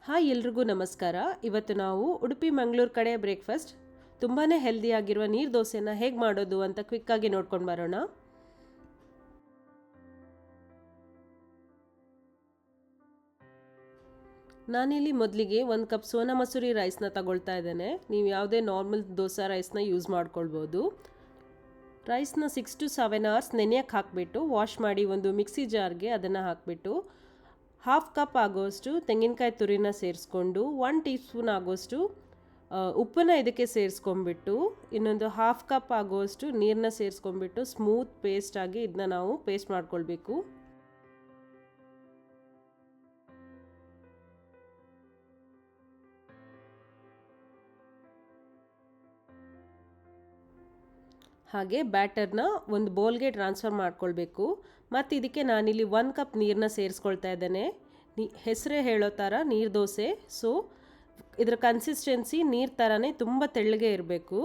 Hi ಎಲ್ರಿಗೂ ನಮಸ್ಕಾರ. ಇವತ್ತು ನಾವು ಉಡುಪಿ ಮಂಗಳೂರು ಕಡೆ ಬ್ರೇಕ್ಫಾಸ್ಟ್ ತುಂಬಾ ಹೆಲ್ದಿಯಾಗಿರುವ ನೀರು ದೋಸೆನ ಹೇಗೆ ಮಾಡೋದು ಅಂತ ಕ್ವಿಕ್ಕಾಗಿ ನೋಡ್ಕೊಂಡು ಬರೋಣ. ನಾನಿಲ್ಲಿ ಮೊದಲಿಗೆ 1 ಕಪ್ ಸೋನಾ ಮಸೂರಿ ರೈಸ್ನ ತಗೊಳ್ತಾ ಇದ್ದೇನೆ. ನೀವು ಯಾವುದೇ ನಾರ್ಮಲ್ ದೋಸೆ ರೈಸ್ನ ಯೂಸ್ ಮಾಡ್ಕೊಳ್ಬೋದು. ರೈಸ್ನ 6 to 7 hours ನೆನೆಯಕ್ಕೆ ಹಾಕಿಬಿಟ್ಟು ವಾಶ್ ಮಾಡಿ ಒಂದು ಮಿಕ್ಸಿ ಜಾರ್ಗೆ ಅದನ್ನು ಹಾಕಿಬಿಟ್ಟು 1/2 ಕಪ್ ಆಗೋಷ್ಟು ತೆಂಗಿನಕಾಯಿ ತುರಿನ ಸೇರಿಸ್ಕೊಂಡು 1 ಟೀ ಸ್ಪೂನ್ ಆಗೋಷ್ಟು ಉಪ್ಪನ್ನ ಇದಕ್ಕೆ ಸೇರಿಸ್ಕೊಂಡ್ಬಿಟ್ಟು ಇನ್ನೊಂದು 1/2 ಕಪ್ ಆಗೋಷ್ಟು ನೀರನ್ನ ಸೇರಿಸ್ಕೊಂಡ್ಬಿಟ್ಟು ಸ್ಮೂತ್ ಪೇಸ್ಟ್ ಆಗಿ ಇದನ್ನ ನಾವು ಪೇಸ್ಟ್ ಮಾಡ್ಕೊಳ್ಬೇಕು. ಹಾಗೆ ಬ್ಯಾಟರ್ನ ಒಂದು ಬೌಲ್ಗೆ ಟ್ರಾನ್ಸ್ಫರ್ ಮಾಡ್ಕೊಳ್ಬೇಕು. ಮತ್ತು ಇದಕ್ಕೆ ನಾನಿಲ್ಲಿ 1 ಕಪ್ ನೀರನ್ನ ಸೇರಿಸ್ಕೊಳ್ತಾ ಇದ್ದೇನೆ. ಹೆಸರೇ ಹೇಳೋ ಥರ ನೀರು ದೋಸೆ. ಸೊ ಇದರ ಕನ್ಸಿಸ್ಟೆನ್ಸಿ ನೀರು ಥರನೇ ತುಂಬ ತೆಳ್ಳಗೆ ಇರಬೇಕು.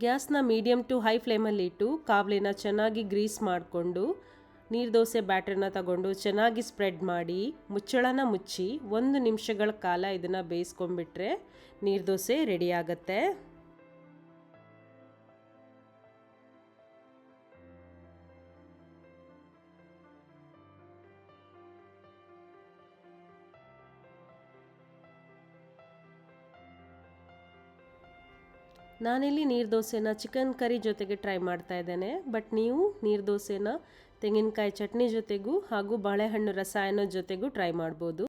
ಗ್ಯಾಸ್ನ ಮೀಡಿಯಮ್ ಟು ಹೈ ಫ್ಲೇಮಲ್ಲಿ ಇಟ್ಟು ಕಾವಲಿನ ಚೆನ್ನಾಗಿ ಗ್ರೀಸ್ ಮಾಡಿಕೊಂಡು ನೀರು ದೋಸೆ ಬ್ಯಾಟರ್ನ ತಗೊಂಡು ಚೆನ್ನಾಗಿ ಸ್ಪ್ರೆಡ್ ಮಾಡಿ ಮುಚ್ಚಳನ ಮುಚ್ಚಿ 1 ನಿಮಿಷಗಳ ಕಾಲ ಇದನ್ನು ಬೇಯಿಸ್ಕೊಂಡ್ಬಿಟ್ರೆ ನೀರು ದೋಸೆ ರೆಡಿ ಆಗುತ್ತೆ. ನಾನಿಲ್ಲಿ ನೀರು ದೋಸೆನ ಚಿಕನ್ ಕರಿ ಜೊತೆಗೆ ಟ್ರೈ ಮಾಡ್ತಾ ಇದ್ದೇನೆ. ಬಟ್ ನೀವು ನೀರು ದೋಸೆನ ತೆಂಗಿನಕಾಯಿ ಚಟ್ನಿ ಜೊತೆಗೂ ಹಾಗೂ ಬಾಳೆಹಣ್ಣು ರಸಾಯನ ಜೊತೆಗೂ ಟ್ರೈ ಮಾಡ್ಬೋದು.